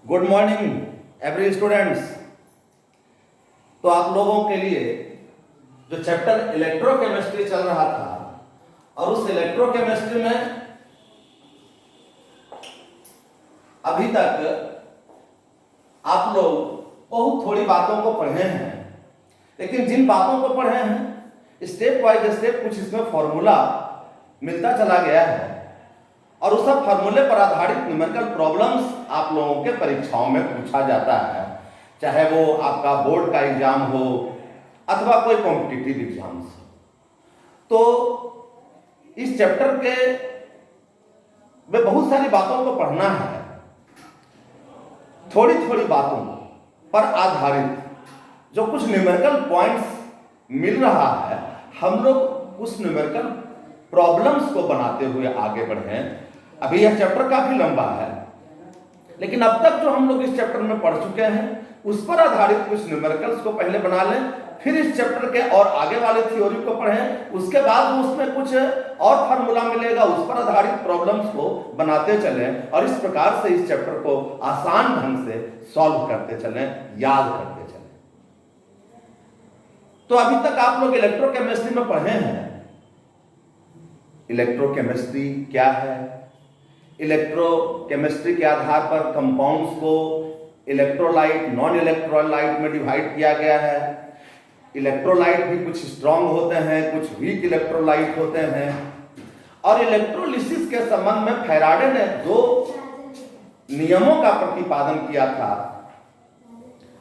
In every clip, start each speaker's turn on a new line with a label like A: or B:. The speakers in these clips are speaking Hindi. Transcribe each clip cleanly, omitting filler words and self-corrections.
A: Good morning every students. तो आप लोगों के लिए जो चैप्टर इलेक्ट्रोकेमिस्ट्री चल रहा था और उस इलेक्ट्रोकेमिस्ट्री में अभी तक आप लोग बहुत थोड़ी बातों को पढ़े हैं, लेकिन जिन बातों को पढ़े हैं स्टेप बाय स्टेप कुछ इसमें फॉर्मूला मिलता चला गया है और उस सब फार्मूले पर आधारित न्यूमेरिकल प्रॉब्लम्स आप लोगों के परीक्षाओं में पूछा जाता है, चाहे वो आपका बोर्ड का एग्जाम हो अथवा कोई कॉम्पिटिटिव एग्जाम्स हो। तो इस चैप्टर के में बहुत सारी बातों को पढ़ना है, थोड़ी थोड़ी बातों पर आधारित जो कुछ न्यूमेरिकल पॉइंट्स मिल रहा है, हम लोग उस न्यूमेरिकल प्रॉब्लम्स को बनाते हुए आगे बढ़े। अभी यह चैप्टर काफी लंबा है, लेकिन अब तक जो हम लोग इस चैप्टर में पढ़ चुके हैं उस पर आधारित कुछ न्यूमेरिकल्स को पहले बना लें, फिर इस चैप्टर के और आगे वाले थ्योरी को पढ़ें, उसके बाद उसमें कुछ और फार्मूला मिलेगा, उस पर आधारित प्रॉब्लम्स को बनाते चलें और इस प्रकार से इस चैप्टर को आसान ढंग से सॉल्व करते चलें, याद करते चलें। तो अभी तक आप लोग इलेक्ट्रोकेमिस्ट्री में पढ़े हैं। इलेक्ट्रोकेमिस्ट्री क्या है? इलेक्ट्रोकेमिस्ट्री के आधार पर कंपाउंड्स को इलेक्ट्रोलाइट, नॉन इलेक्ट्रोलाइट में डिवाइड किया गया है। इलेक्ट्रोलाइट भी कुछ स्ट्रांग होते हैं, कुछ वीक इलेक्ट्रोलाइट होते हैं। और इलेक्ट्रोलिसिस के संबंध में फैराडे ने 2 नियमों का प्रतिपादन किया था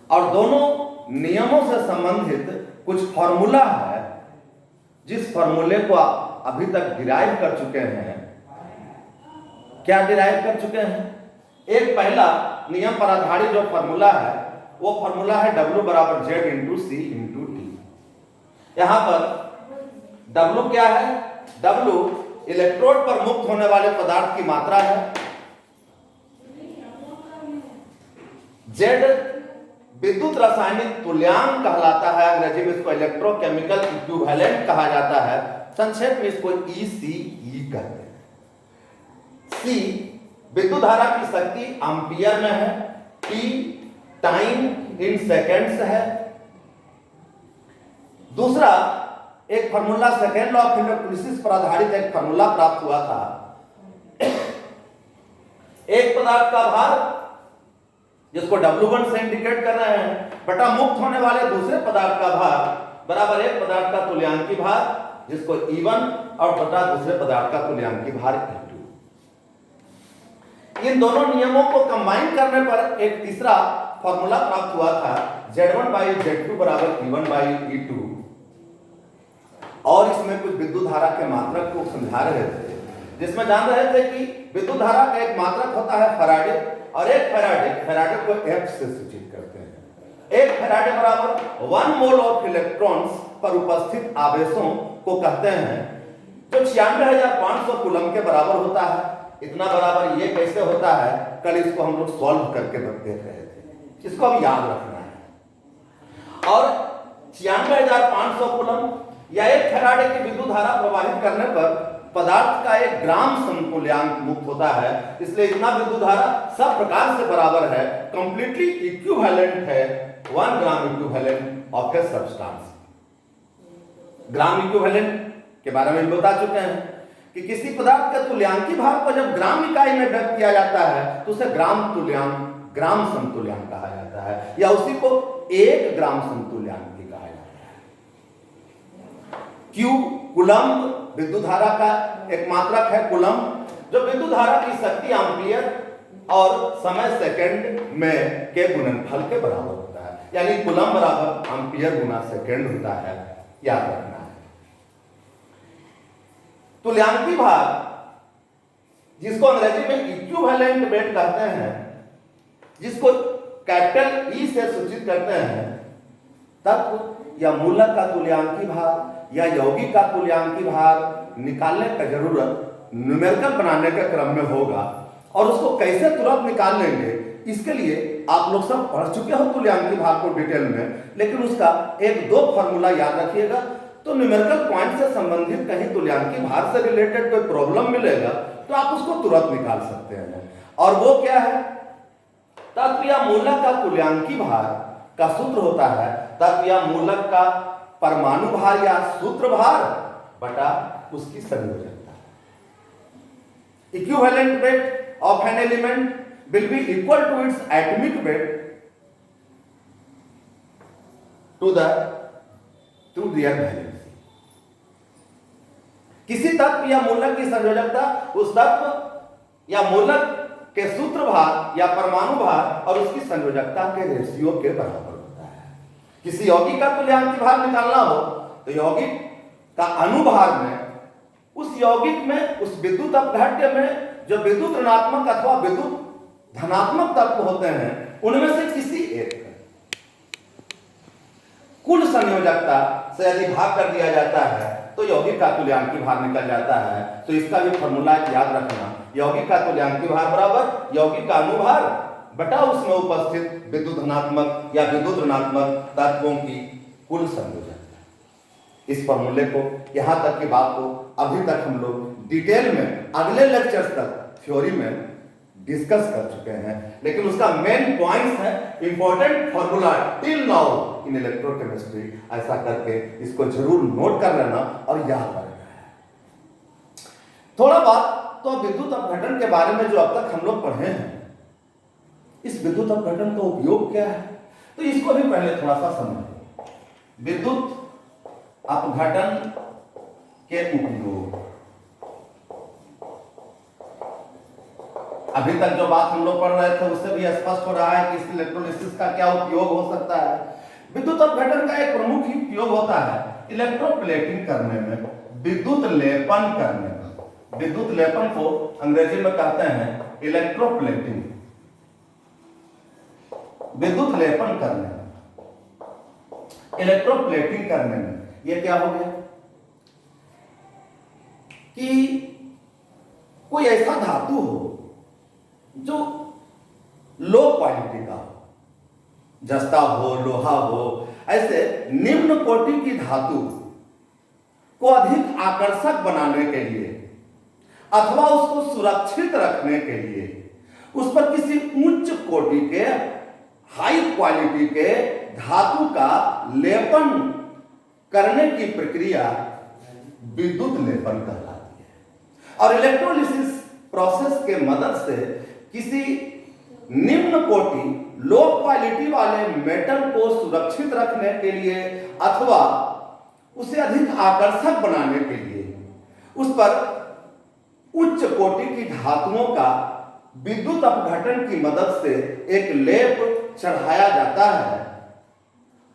A: और दोनों नियमों से संबंधित कुछ फॉर्मूला है, जिस फॉर्मूले को आप अभी तक डिराइव कर चुके हैं। क्या डिराइव कर चुके हैं? एक पहला नियम पर आधारित जो फॉर्मूला है वो फॉर्मूला है W बराबर Z into C into T। यहां पर W क्या है? W इलेक्ट्रोड पर मुक्त होने वाले पदार्थ की मात्रा है, Z विद्युत रासायनिक तुल्यांक कहलाता है, अंग्रेजी में इसको इलेक्ट्रोकेमिकल इक्विवेलेंट कहा जाता है, संक्षेप में इसको ECE कहते हैं। C विद्युत धारा की शक्ति एम्पियर में है, T टाइम इन सेकेंड्स है। दूसरा एक formula second law of electrolysis पर आधारित एक फार्मूला प्राप्त हुआ था। एक पदार्थ का भार जिसको W1 से इंडिकेट कर रहे हैं बटा मुक्त होने वाले दूसरे पदार्थ का भार बराबर एक पदार्थ का तुल्यांकी भार जिसको E1 और बटा दूसरे पदार्थ का तुल्यांकी भार E2। इन दोनों नियमों को कंबाइन करने पर एक तीसरा फॉर्मूला प्राप्त हुआ था, Z1 बाई Z2 बराबर E1 बाई E2। और इसमें कुछ विद्युत धारा के मात्रक को समझा रहे थे, जिसमें जान रहे थे कि विद्युत धारा का एक मात्रक होता है फैराडे और एक फैराडे को F से सूचित करते हैं। एक फैराडे बराबर 1 मोल ऑफ इलेक्ट्रॉन्स पर उपस्थित आवेशों को कहते हैं, जो 96,500 कूलम के बराबर होता है। इतना बराबर ये कैसे होता है, कल इसको हम लोग सॉल्व करके देख रहे थे, इसको अब याद रखना है। और 96,500 कूलम या एक फैराडे की विद्युत धारा प्रवाहित करने पर पदार्थ का 1 ग्राम समतुल्यांक मुक्त होता है, इसलिए इतना विद्युत धारा सब प्रकार से बराबर है, कंप्लीटली इक्विवेलेंट है 1 gram equivalent of a substance. Gram equivalent के बारे में बता चुके हैं कि किसी पदार्थ के तुल्यांकी भार को जब ग्राम इकाई में व्यक्त किया जाता है तो उसे ग्राम समतुल्यांक कहा जाता है, या उसी को 1 ग्राम समतुल्यांक भी कहा जाता है। क्यू कूलम्ब विद्युत धारा का एक मात्रक है, कूलम्ब, जो विद्युत धारा की शक्ति एम्पियर और समय सेकंड में के गुणनफल के बराबर होता है, यानी कूलम्ब बराबर एम्पियर गुना सेकंड होता है, याद रखना है। तुल्यांकी भार जिसको अंग्रेजी में इक्विवेलेंट वेट कहते हैं, जिसको कैपिटल E से सूचित करते हैं, तत्व या मूलक का तुल्यांकी भार या यौगिक का तुल्यांकी भार निकालने का जरूरत न्यूमेरिकल बनाने के क्रम में होगा। और उसको कैसे तुरंत निकाल लेंगे, इसके लिए आप लोग सब पढ़ चुके हो तुल्यांकी भार को डिटेल में, लेकिन उसका 1-2 फॉर्मूला याद रखिएगा। तो न्यूमेरिकल पॉइंट से संबंधित कहीं तुल्यांकी भार से रिलेटेड कोई प्रॉब्लम मिलेगा तो आप उसको तुरंत निकाल सकते हैं। और वो क्या है? तत्व या मूलक का तुल्यांकी भार का सूत्र होता है तत्व या मूलक का परमाणु भार या सूत्र भार बटा उसकी संयोजकता। Equivalent weight of an element will be equal to its atomic weight to their valency। किसी तत्व या मूलक की संयोजकता उस तत्व या मूलक के सूत्र भार या परमाणु भार और उसकी संयोजकता के रेशियो के बराबर होता है। किसी यौगिक का तुल्यांकी भार निकालना हो तो यौगिक का अनुभार में उस यौगिक में उस विद्युत अपघट्य में जो विद्युत ऋणात्मक अथवा विद्युत धनात्मक तत्व होते हैं उनमें से किसी एक कुल संयोजकता से यदि भाग कर दिया जाता है तो यौगिक का तुल्यांकी भार निकल जाता है। तो इसका भी फॉर्मूला याद रखना, यौगिक का तुल्यांकी भार बराबर यौगिक का अनुभार बटा उसमें उपस्थित विद्युत धनात्मक या विद्युत ऋणात्मक तत्वों की कुल संयोजकता। इस फॉर्मूले को यहां तक की बात को अभी तक हम लोग डिटेल में अगले लेक्चर्स तक थ्योरी में डिस्कस कर चुके हैं, लेकिन उसका मेन पॉइंट है important formula till now in electrochemistry. ऐसा करके इसको जरूर नोट कर लेना और याद कर लेना। थोड़ा बात तो विद्युत अपघटन के बारे में जो अब तक हम लोग पढ़े हैं, इस विद्युत अपघटन का उपयोग क्या है तो इसको भी पहले थोड़ा सा समझें। विद्युत अपघटन के उपयोग, अभी तक जो बात हम लोग पढ़ रहे थे उससे भी स्पष्ट हो रहा है कि इस इलेक्ट्रोलिसिस का क्या उपयोग हो सकता है। विद्युत अपघटन का एक प्रमुख ही उपयोग होता है इलेक्ट्रोप्लेटिंग करने में, विद्युत लेपन करने में। विद्युत लेपन को अंग्रेजी में कहते हैं इलेक्ट्रोप्लेटिंग। विद्युत लेपन करने में, इलेक्ट्रोप्लेटिंग करने में ये क्या हो गया कि कोई ऐसा धातु हो जो लो क्वालिटी का हो, जस्ता हो, लोहा हो, ऐसे निम्न कोटि की धातु को अधिक आकर्षक बनाने के लिए अथवा उसको सुरक्षित रखने के लिए उस पर किसी उच्च कोटि के हाई क्वालिटी के धातु का लेपन करने की प्रक्रिया विद्युत लेपन कहलाती है। और इलेक्ट्रोलिसिस प्रोसेस के मदद से किसी निम्न कोटि लो क्वालिटी वाले मेटल को सुरक्षित रखने के लिए अथवा उसे अधिक आकर्षक बनाने के लिए उस पर उच्च कोटि की धातुओं का विद्युत अपघटन की मदद से एक लेप चढ़ाया जाता है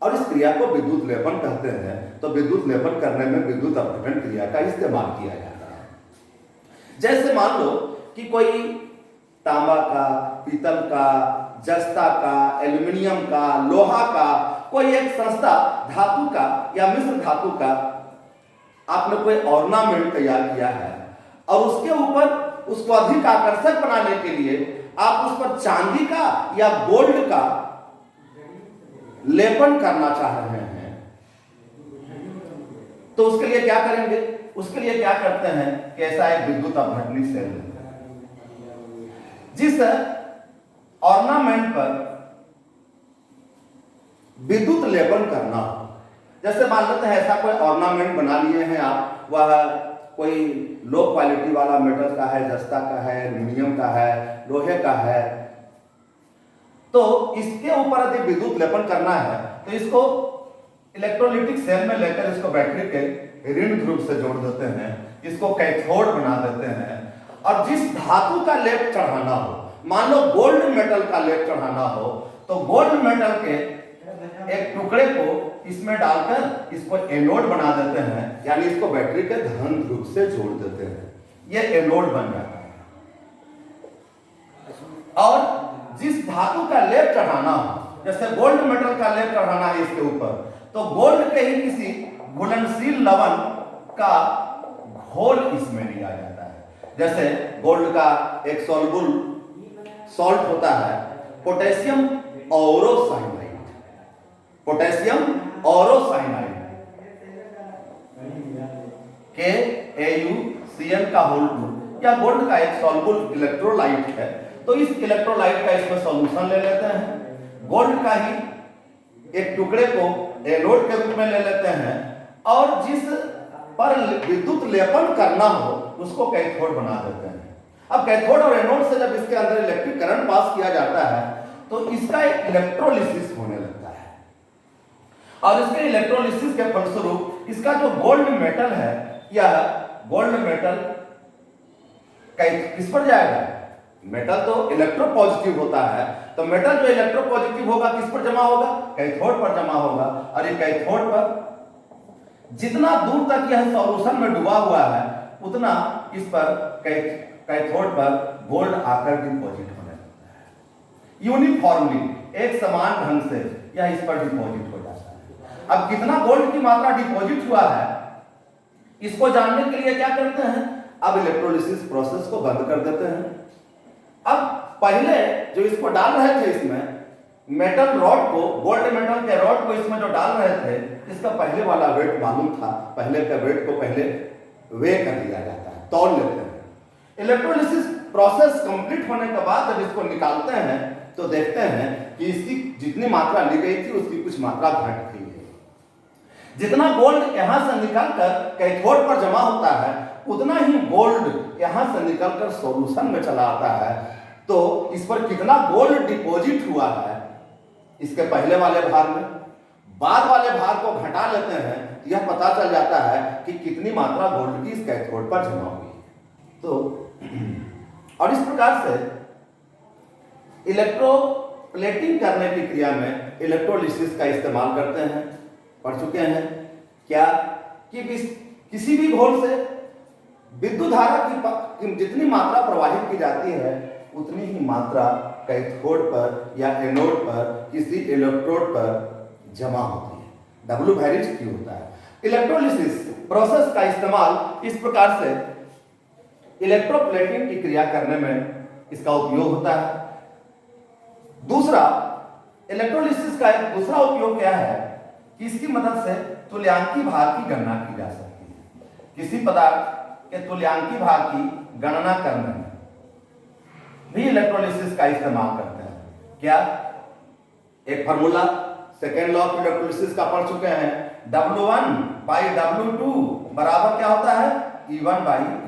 A: और इस क्रिया को विद्युत लेपन कहते हैं। तो विद्युत लेपन करने में विद्युत अपघटन क्रिया का इस्तेमाल किया जाता है। जैसे मान लो कि कोई तांबा का, पीतल का, जस्ता का, एल्युमिनियम का, लोहा का कोई एक संस्था धातु का या मिश्र धातु का आपने कोई ऑर्नामेंट तैयार किया है और उसके ऊपर उसको अधिक आकर्षक बनाने के लिए आप उस पर चांदी का या गोल्ड का लेपन करना चाह रहे हैं तो उसके लिए क्या करेंगे? उसके लिए क्या करते हैं कि ऐसा एक विद्युत अपघटनी सेल जिस ऑर्नामेंट पर विद्युत लेपन करना, जैसे मान लेते हैं ऐसा कोई ऑर्नामेंट बना लिए हैं आप, वह कोई लो क्वालिटी वाला मेटल का है, जस्ता का है, एल्युमिनियम का है, लोहे का है, तो इसके ऊपर यदि विद्युत लेपन करना है तो इसको इलेक्ट्रोलिटिक सेल में लेकर इसको बैटरी के ऋण ध्रुव से जोड़ देते हैं, इसको कैथोड बना देते हैं और जिस धातु का लेप चढ़ाना हो, मान लो गोल्ड मेटल का लेप चढ़ाना हो, तो गोल्ड मेटल के एक टुकड़े को इसमें डालकर इसको एनोड बना देते हैं, यानी इसको बैटरी के धन ध्रुव से जोड़ देते हैं, ये एनोड बन जाता है। और जिस धातु का लेप चढ़ाना हो, जैसे गोल्ड मेटल का लेप चढ़ाना है इसके ऊपर, तो गोल्ड के ही किसी घुलनशील लवण का घोल इसमें लिया जाता है। जैसे गोल्ड का एक सॉल्युबल सॉल्ट होता है पोटेशियम ऑरोसाइनाइड, पोटेशियम ऑरोसाइनाइड KAuCN का होल ग्रुप या गोल्ड का एक सॉल्युबल इलेक्ट्रोलाइट है तो इस इलेक्ट्रोलाइट का इसमें सॉल्यूशन ले लेते हैं, गोल्ड का ही एक टुकड़े को एनोड के रूप में ले लेते हैं और जिस पर विद्युत लेपन करना हो उसको कैथोड बना देते हैं। अब कैथोड और एनोड से जब इसके अंदर इलेक्ट्रिक करंट पास किया जाता है तो इसका एक इलेक्ट्रोलिसिस होने लगता है और इसके इलेक्ट्रोलिसिस के फलस्वरूप इसका जो गोल्ड मेटल है, यह गोल्ड मेटल किस पर जाएगा? मेटल तो इलेक्ट्रोपॉजिटिव होता है, तो मेटल जो इलेक्ट्रोपॉजिटिव होगा किस पर जमा होगा? कैथोड पर जमा होगा और ये कैथोड पर जितना दूर तक यह सॉल्यूशन में डूबा हुआ है उतना इस पर कैथोड पर गोल्ड आकर डिपॉजिट होने लगता है। यूनिफॉर्मली एक समान ढंग से यह इस पर डिपॉजिट हो जाता है। अब कितना गोल्ड की मात्रा डिपॉजिट हुआ है इसको जानने के लिए क्या करते हैं? अब इलेक्ट्रोलिसिस प्रोसेस को बंद कर देते हैं। अब पहले जो इसको डाल रहे थे इसमें मेटल रॉड को, गोल्ड मेटल के रॉड को इसमें जो डाल रहे थे इसका पहले वाला वेट मालूम था, पहले के वेट को पहले वे कर दिया जाता है, तौल लेते हैं। इलेक्ट्रोलिसिस प्रोसेस कंप्लीट होने के बाद जब इसको निकालते हैं तो देखते हैं कि इसकी जितनी मात्रा ली गई थी उसकी कुछ मात्रा घट गई है। जितना गोल्ड यहां से निकलकर कैथोड पर जमा होता है उतना ही गोल्ड यहां से निकलकर सॉल्यूशन में चला आता है। तो इस पर कितना गोल्ड डिपॉजिट हुआ है इसके पहले वाले भार में, बाद वाले भार को घटा लेते हैं, यह पता चल जाता है कि कितनी मात्रा गोल्ड की इस कैथोड पर जमा हुई है। तो और इस प्रकार से इलेक्ट्रोप्लेटिंग करने की क्रिया में इलेक्ट्रोलिसिस का इस्तेमाल करते हैं। पढ़ चुके हैं क्या कि किसी भी घोल से विद्युत धारा की जितनी मात्रा प्रवाहित की जाती है उतनी ही मात्रा कैथोड पर या एनोड पर किसी इलेक्ट्रोड पर जमा होती है। W वेरीज Q होता है। इलेक्ट्रोलिसिस प्रोसेस का इस्तेमाल इस प्रकार से इलेक्ट्रोप्लेटिंग की क्रिया करने में इसका उपयोग होता है। दूसरा, इलेक्ट्रोलिसिस का एक दूसरा उपयोग क्या है कि इसकी मदद से तुल्यांकी भार की गणना की जा सकती है। किसी पदार्थ के तुल्यांकी भार की गणना करने में भी इलेक्ट्रोलिसिस का इस्तेमाल करते हैं। क्या? एक formula second law of electrolysis का पढ़ चुके हैं। W1 by W2 बराबर क्या होता है? E1 by E2।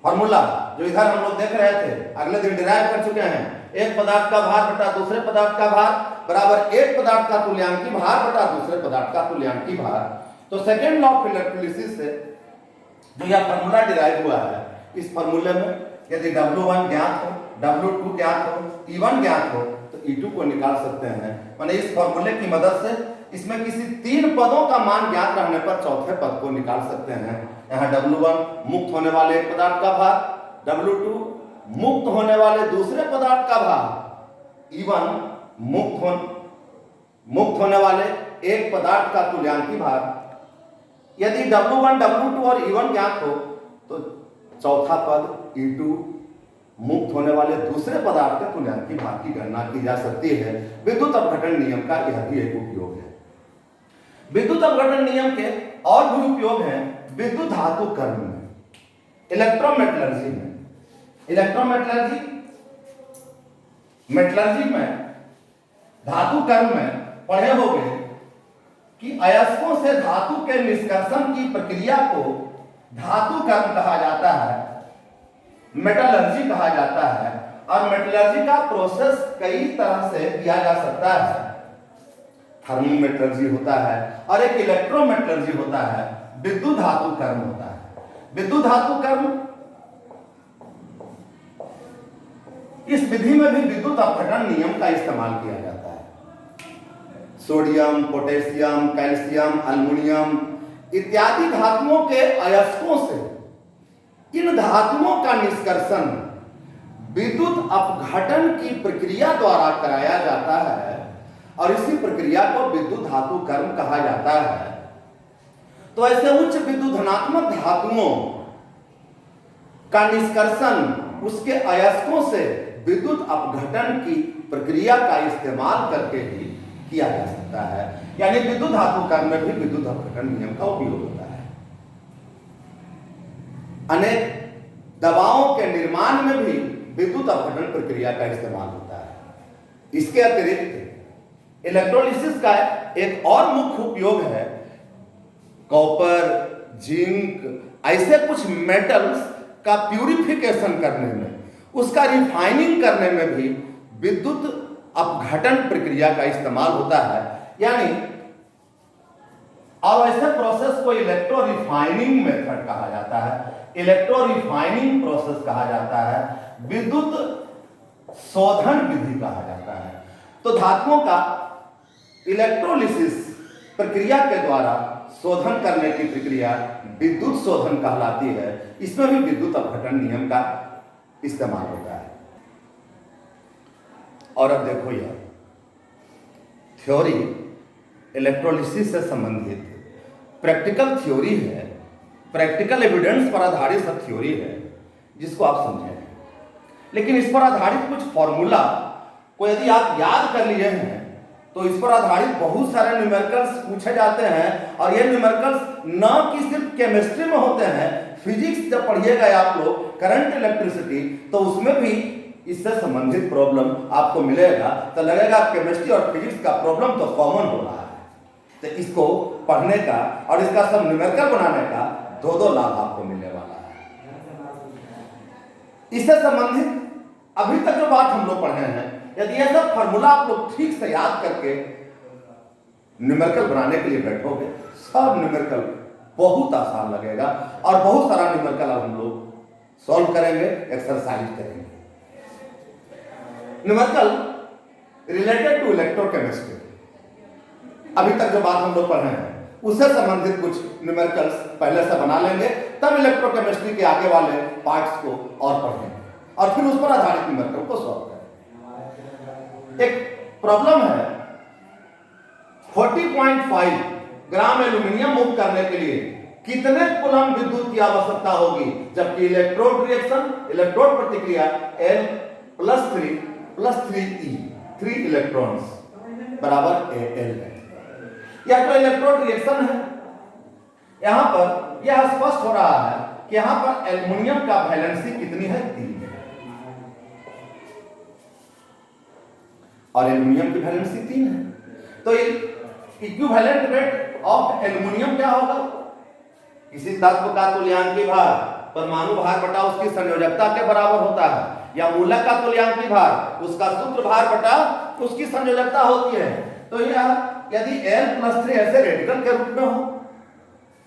A: फार्मूला जो इधर हम लोग देख रहे थे अगले दिन डिराइव कर चुके हैं। एक पदार्थ का भार बटा दूसरे पदार्थ का भार बराबर एक पदार्थ का तुल्यांकी भार बटा दूसरे पदार्थ का तुल्यांकी भार। तो सेकेंड लॉ ऑफ इलेक्ट्रोलिसिस से जो यह फार्मूला डिराइव हुआ है, इस फार्मूले में यदि W1 ज्ञात हो, W2 ज्ञात हो, E1 ज्ञात हो तो E2 को निकाल सकते हैं। माने इस फार्मूले की मदद से इसमें किसी तीन पदों का मान ज्ञात रहने पर चौथे पद को निकाल सकते हैं। यहाँ W1 मुक्त होने वाले एक पदार्थ का भार, W2 मुक्त होने वाले दूसरे पदार्थ का भार, E1 मुक्त होने वाले एक पदार्थ का तुल्यांकी भार। यदि W1, W2 और E1 ज्ञात हो तो चौथा पद E2 मुक्त होने वाले दूसरे पदार्थ के तुल्यांकी भार की गणना की जा सकती है। विद्युत अपघटन नियम का यह भी एक उपयोग है। विद्युत अपघटन नियम के और भी उपयोग हैं विद्युत धातु कर्म में, इलेक्ट्रोमेटलर्जी में। मेटलर्जी में धातु कर्म में पढ़े होंगे कि अयस्कों से धातु के निष्कर्षण की प्रक्रिया को धातु कर्म कहा जाता है, मेटलर्जी कहा जाता है। और मेटलर्जी का प्रोसेस कई तरह से किया जा सकता है। थर्मोमेटलर्जी होता है और एक इलेक्ट्रोमेटलर्जी होता है, विद्युत धातु कर्म होता है। विद्युत धातु कर्म, इस विधि में भी विद्युत अपघटन नियम का इस्तेमाल किया जाता है। सोडियम, पोटेशियम, कैल्शियम, एल्युमिनियम इत्यादि धातुओं के अयस्कों से इन धातुओं का निष्कर्षण विद्युत अपघटन की प्रक्रिया द्वारा कराया जाता है और इसी प्रक्रिया को विद्युत धातु कर्म कहा जाता है। तो ऐसे उच्च विद्युत धनात्मक धातुओं का निष्कर्षण उसके अयस्कों से विद्युत अपघटन की प्रक्रिया का इस्तेमाल करके ही किया जा सकता है। यानी विद्युत धातु कर्म में भी विद्युत अपघटन नियम का उपयोग होता है। अनेक दवाओं के निर्माण में भी विद्युत अपघटन प्रक्रिया का इस्तेमाल होता है। इसके अतिरिक्त इलेक्ट्रोलिसिस का एक और मुख्य उपयोग है कॉपर, जिंक, ऐसे कुछ मेटल्स का प्यूरिफिकेशन करने में, उसका रिफाइनिंग करने में भी विद्युत अपघटन प्रक्रिया का इस्तेमाल होता है। यानी और ऐसे प्रोसेस को इलेक्ट्रो रिफाइनिंग मेथड कहा जाता है, इलेक्ट्रो रिफाइनिंग प्रोसेस कहा जाता है, विद्युत शोधन विधि कहा जाता है। तो धातुओं का इलेक्ट्रोलिसिस प्रक्रिया के द्वारा शोधन करने की प्रक्रिया विद्युत शोधन कहलाती है। इसमें भी विद्युत अपघटन नियम का इस्तेमाल होता है। और अब देखो यार, थ्योरी इलेक्ट्रोलिसिस से संबंधित प्रैक्टिकल थ्योरी है, प्रैक्टिकल एविडेंस पर आधारित सब थ्योरी है जिसको आप समझें। लेकिन इस पर आधारित कुछ फॉर्मूला को यदि आप याद कर लिए हैं तो इस पर आधारित बहुत सारे न्यूमेरिकल्स पूछे जाते हैं। और ये न्यूमेरिकल्स न कि सिर्फ केमिस्ट्री में होते हैं, फिजिक्स जब पढ़िएगा आप लोग करंट इलेक्ट्रिसिटी तो उसमें भी इससे संबंधित प्रॉब्लम आपको मिलेगा। तो लगेगा केमिस्ट्री और फिजिक्स का प्रॉब्लम तो कॉमन हो रहा है। तो इसको पढ़ने का और इसका सब न्यूमेरिकल बनाने का दो लाभ आपको मिलने वाला है। इससे संबंधित अभी तक जो बात हम लोग पढ़े हैं, यदि यह सब फॉर्मूला आप लोग ठीक से याद करके न्यूमेरिकल बनाने के लिए बैठोगे, सब न्यूमेरिकल बहुत आसान लगेगा और बहुत सारा न्यूमेरिकल अब हम लोग सॉल्व करेंगे, एक्सरसाइज करेंगे। न्यूमेरिकल रिलेटेड टू इलेक्ट्रोकेमिस्ट्री, अभी तक जो बात हम लोग पढ़े हैं उससे संबंधित कुछ न्यूमेरिकल्स पहले से बना लेंगे, तब इलेक्ट्रोकेमिस्ट्री के आगे वाले पार्ट्स को और पढ़ेंगे और फिर उस पर आधारित न्यूमेरिकल को सॉल्व करेंगे। एक प्रॉब्लम है, 40.5 ग्राम एल्यूमिनियम मुक्त करने के लिए कितने कूलम विद्युत की आवश्यकता होगी, जबकि इलेक्ट्रोड रिएक्शन, इलेक्ट्रोड प्रतिक्रिया L+3+3e 3 इलेक्ट्रॉन्स बराबर Al है। यह तो इलेक्ट्रोड रिएक्शन है। यहां पर यह स्पष्ट हो रहा है कि यहां पर एल्युमिनियम का वैलेंसी कितनी है, 3 है और एल्युमिनियम की वैलेंसी 3 है। तो इक्विवेलेंट वेट ऑफ एल्युमिनियम क्या होगा? किसी तत्व का तुल्यांकी भार परमाणु भार बटा उसकी संयोजकता के बराबर होता है, या मूलक का तुल्यांकी भार उसका सूत्र भार बटा उसकी संयोजकता होती है। तो यह यदि L+3 ऐसे रेडिकल के रूप में हो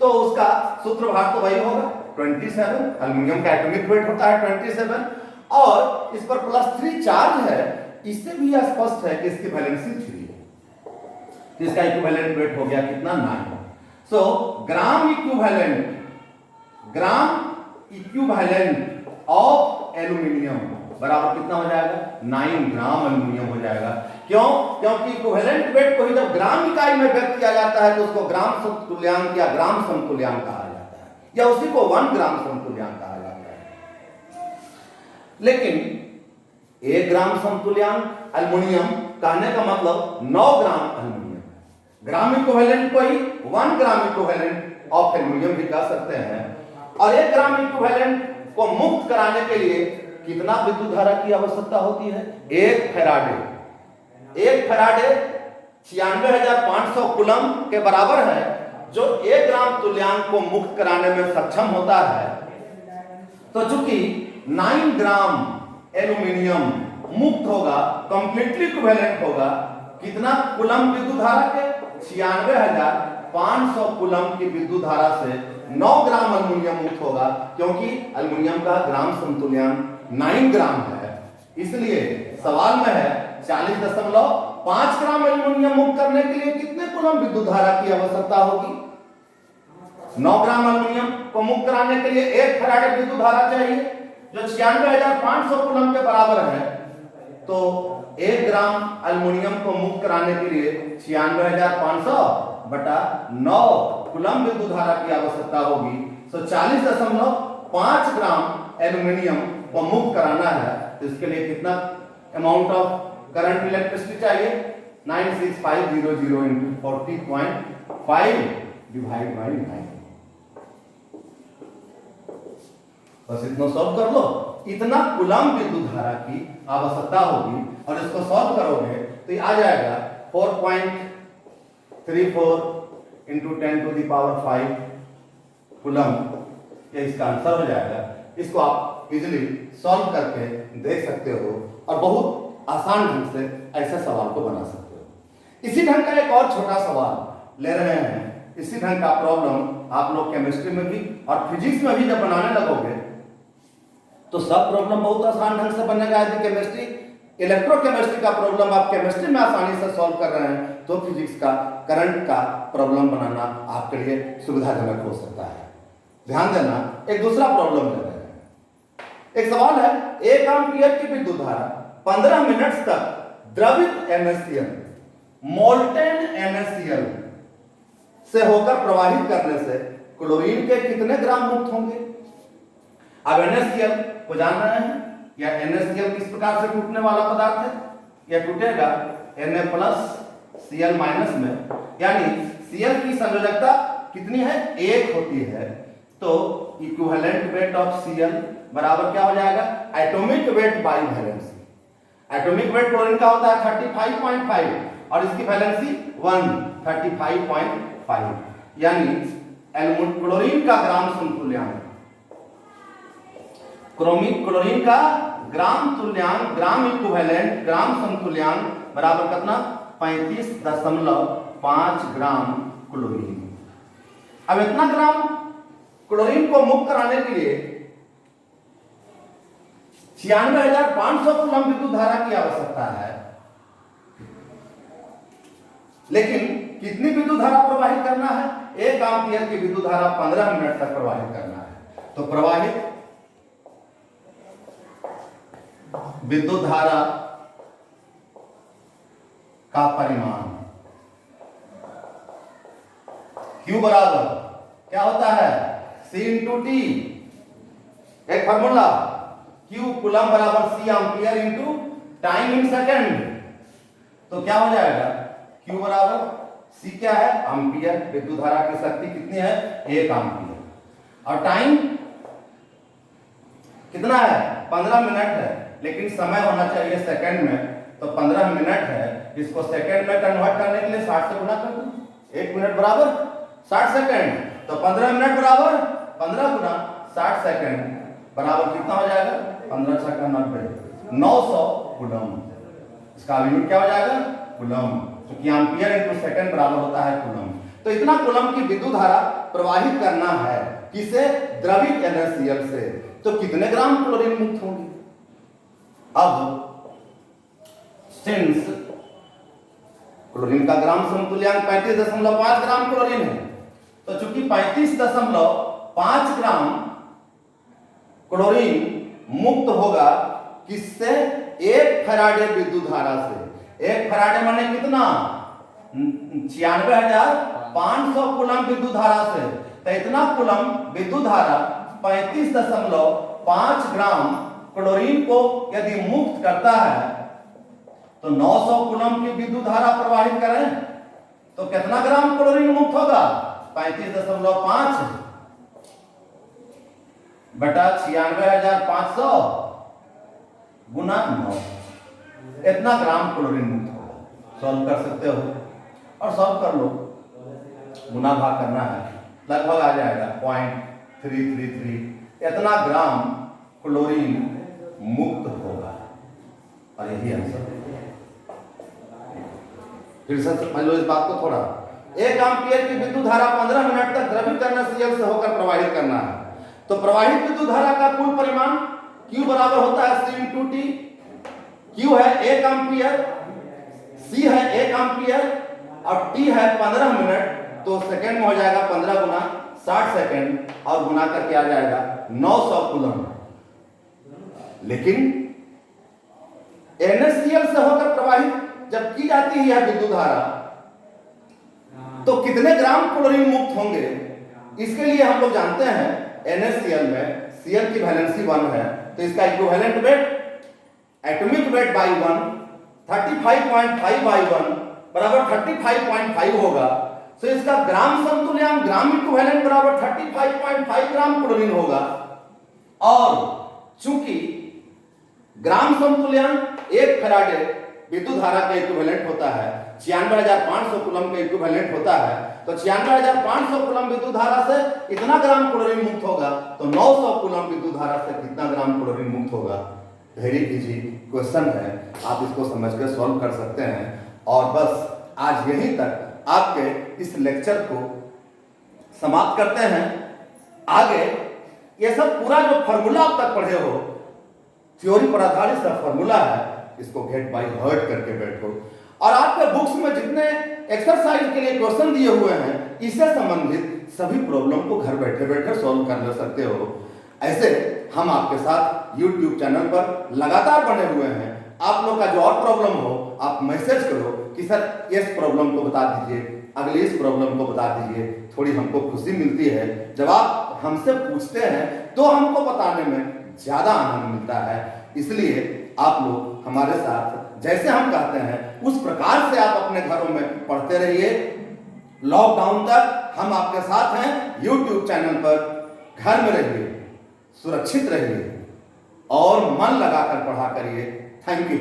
A: तो उसका सूत्र भार तो वही होगा 27, एल्युमिनियम का एटॉमिक वेट होता है 27 और इस पर +3 चार्ज है। इससे भी यह स्पष्ट है कि इसकी वैलेंसी 3 है। इसका इक्विवेलेंट वेट हो गया कितना, 9। सो ग्राम इक्विवेलेंट ऑफ एल्यूमिनियम बराबर कितना हो जाएगा, 9 ग्राम एल्यूमिनियम हो जाएगा। क्यों? क्योंकि इक्विवेलेंट वेट को ही जब ग्राम इकाई में व्यक्त किया जाता है तो उसको ग्राम समतुल्यांक या ग्राम समतुल्यांक कहा जाता है, या उसी को 1 ग्राम समतुल्यांक कहा जाता है। लेकिन 1 ग्राम समतुल्यांक एल्यूमिनियम कहने का मतलब 9 ग्राम एल्यूमिनियम। ग्राम इक्विवेलेंट को ही 1 ग्राम इक्विवेलेंट ऑफ एल्यूमिनियम भी कह सकते हैं। और 1 ग्राम इक्विवेलेंट को मुक्त कराने के लिए कितना विद्युत धारा की आवश्यकता होती है, 1 फैराडे 96,500 कूलम के बराबर है, जो 1 ग्राम तुल्यांक को मुक्त कराने में सक्षम होता है। तो चूंकि 9 ग्राम एल्यूमिनियम मुक्त होगा, कंप्लीटली इक्विवेलेंट होगा कितना कूलम विद्युत धारा के, 96,500 कूलम की विद्युत धारा से 9 ग्राम एल्यूमिनियम मुक्त होगा, क्योंकि एल्यूमिनियम का ग्राम समतुल्यांक 9 ग्राम है। इसलिए सवाल में है 40.5 ग्राम एल्यूमिनियम मुक्त करने के लिए कितने कूलम विद्युत धारा की आवश्यकता होगी। 9 ग्राम एल्यूमिनियम को मुक्त कराने के लिए 1 फैराडे विद्युत धारा चाहिए, जो 96,500 कूलम के बराबर है। तो 1 ग्राम एल्यूमिनियम को मुक्त कराने के लिए 96,500 बटा 9 कूलम विद्युत धारा की आवश्यकता होगी। तो 40.5 ग्राम एल्यूमिनियम को मुक्त कराना है, तो इसके लिए कितना अमाउंट ऑफ करंट इलेक्ट्रिसिटी चाहिए, 96500 into 40.5 डिवाइड बाई 9। बस इतना सॉल्व कर लो। इतना कूलम विद्युत धारा की आवश्यकता होगी और इसको सॉल्व करोगे तो ये आ जाएगा 4.34 इंटू 10⁵ कूलम, ये इसका आंसर हो जाएगा। इसको आप इजीली सॉल्व करके देख सकते हो और बहुत आसान ढंग से ऐसे सवाल को बना सकते हो। इसी ढंग का एक और छोटा सवाल ले रहे हैं। इसी ढंग का प्रॉब्लम आप लोग केमिस्ट्री में भी और फिजिक्स में भी जब बनाने लगोगे तो सब प्रॉब्लम बहुत आसान ढंग से बनेगा। यदि केमिस्ट्री इलेक्ट्रोकेमिस्ट्री का प्रॉब्लम आप केमिस्ट्री में आसानी से सॉल्व कर रहे हैं तो फिजिक्स का करंट का प्रॉब्लम बनाना आपके लिए सुविधाजनक हो सकता है। ध्यान देना, एक दूसरा प्रॉब्लम ले रहे हैं। एक सवाल है, 1 एम्पीयर की विद्युत धारा 15 मिनट तक द्रवित NaCl मोल्टेन NaCl से होकर प्रवाहित करने से क्लोरीन के कितने ग्राम मुक्त होंगे? अब NaCl को जान रहे हैं या NaCl किस प्रकार से टूटने वाला पदार्थ है? यह टूटेगा Na+Cl- में, यानी Cl की संयोजकता कितनी है? 1 होती है। तो इक्विवेलेंट वेट ऑफ Cl बराबर क्या हो जाएगा? Atomic weight by valency. Atomic weight chlorine का होता है 35.5 और इसकी वैलेंसी 135.5, यानी क्लोरीन का ग्राम समतुल्यांक, क्लोरीन का ग्राम तुल्यांक, ग्राम इक्विवेलेंट, ग्राम समतुल्यांक बराबर कितना? 35.5 ग्राम क्लोरीन। अब इतना ग्राम क्लोरीन को मुक्त कराने के लिए 96,500 कूलम विद्युत धारा की आवश्यकता है। लेकिन कितनी विद्युत धारा प्रवाहित करना है? 1 एम्पीयर की विद्युत धारा 15 मिनट तक प्रवाहित करना है। तो प्रवाहित विद्युत धारा का परिमाण Q बराबर क्या होता है? C into T। एक फॉर्मूला, Q कूलम बराबर C ampere into time in second. तो क्या हो जाएगा? Q बराबर C क्या है? एम्पीयर। विद्युत धारा की शक्ति कितनी है? 1 एम्पीयर। और टाइम कितना है? 15 मिनट है, लेकिन समय होना चाहिए सेकंड में, तो 15 मिनट है। इसको सेकंड में कन्वर्ट करने के लिए 60 से गुना कर दो। 1 मिनट बराबर 60 सेकंड, तो 15 मिनट बराबर 15 गुना 60 सेकंड बराबर कितना हो जाएगा? 15 छक्का 90, 900 कूलम। इसका यूनिट क्या हो जाएगा? कूलम, क्योंकि एम्पीयर इंटू सेकंड बराबर होता है कूलम। तो इतना कूलम की विद्युत धारा प्रवाहित करना है, किसे? द्रवित NaCl से। तो कितने ग्राम क्लोरीन मुक्त होंगे? अब सिंस क्लोरीन का ग्राम समतुल्यांक 35.5 ग्राम क्लोरीन है, तो चूंकि 35.5 ग्राम क्लोरीन मुक्त होगा किससे? 1 फैराडे विद्युत धारा से। 1 फैराडे माने कितना? 96,500 कूलम विद्युत धारा से। तो इतना कूलम विद्युत धारा 35.5 ग्राम क्लोरीन को यदि मुक्त करता है तो 900 कूलम की विद्युत धारा प्रवाहित करें तो कितना ग्राम क्लोरीन मुक्त होगा? 35.5 बटा 96,500 गुना 9, इतना ग्राम क्लोरीन मुक्त होगा। सॉल्व कर सकते हो और सॉल्व कर लो, गुना भाग करना है, लगभग आ जाएगा 0.333, इतना ग्राम क्लोरीन मुक्त होगा। और यही आंसर। फिर से समझ लो इस बात को थोड़ा। 1 एम्पीयर की विद्युत धारा 15 मिनट तक द्रवित NaCl से होकर प्रवाहित करना है। तो प्रवाहित विद्युत धारा का कुल परिमाण Q बराबर होता है C इंटू T। Q है 1 एम्पीयर, C है 1 एम्पीयर और T है 15 मिनट, तो सेकंड में हो जाएगा 15 गुना 60 सेकंड और गुना करके आ जाएगा 900 कूलम। लेकिन NaCl से होकर प्रवाहित जब की जाती है यह विद्युत धारा तो कितने ग्राम क्लोरीन मुक्त होंगे? इसके लिए हम लोग जानते हैं NaCl में Cl की वैलेंसी 1 है, तो इसका equivalent weight atomic weight by 1 35.5 by 1 बराबर 35.5 होगा। तो इसका ग्राम समतुल्यांक, ग्राम इक्विवेलेंट बराबर 35.5 ग्राम क्लोरीन होगा। और चूंकि ग्राम समतुल्यांक 1 फैराडे विद्युत धारा का इक्विवेलेंट होता है, 96,500 कूलम का इक्विवेलेंट होता है, तो 96,500 कूलम विद्युत धारा से इतना ग्राम क्लोरीन मुक्त होगा, तो 900 कूलम विद्युत धारा से कितना ग्राम क्लोरीन मुक्त होगा। वेरी इजी क्वेश्चन है, आप इसको समझकर सॉल्व कर सकते हैं। और बस आज यहीं तक आपके इस लेक्चर को समाप्त करते हैं। आगे ये सब पूरा जो फॉर्मूला आप तक पढ़े हो, थ्योरी पर आधारित सब फॉर्मूला है, इसको गेट बाय हार्ट करके बैठो। और आपके बुक्स में जितने एक्सरसाइज के लिए क्वेश्चन दिए हुए हैं, इससे संबंधित सभी प्रॉब्लम को घर बैठे बैठे सॉल्व कर सकते हो। ऐसे हम आपके साथ YouTube चैनल पर लगातार बने हुए हैं। आप लोग का जो और प्रॉब्लम हो, आप मैसेज करो कि सर इस प्रॉब्लम को बता दीजिए, अगले इस प्रॉब्लम को बता दीजिए। थोड़ी हमको खुशी मिलती है जब आप हमसे पूछते हैं, तो हमको बताने में ज्यादा आनंद मिलता है। इसलिए आप लोग हमारे साथ जैसे हम कहते हैं उस प्रकार से आप अपने घरों में पढ़ते रहिए। लॉकडाउन तक हम आपके साथ हैं। YouTube चैनल पर घर में रहिए, सुरक्षित रहिए और मन लगाकर पढ़ा करिए। Thank you.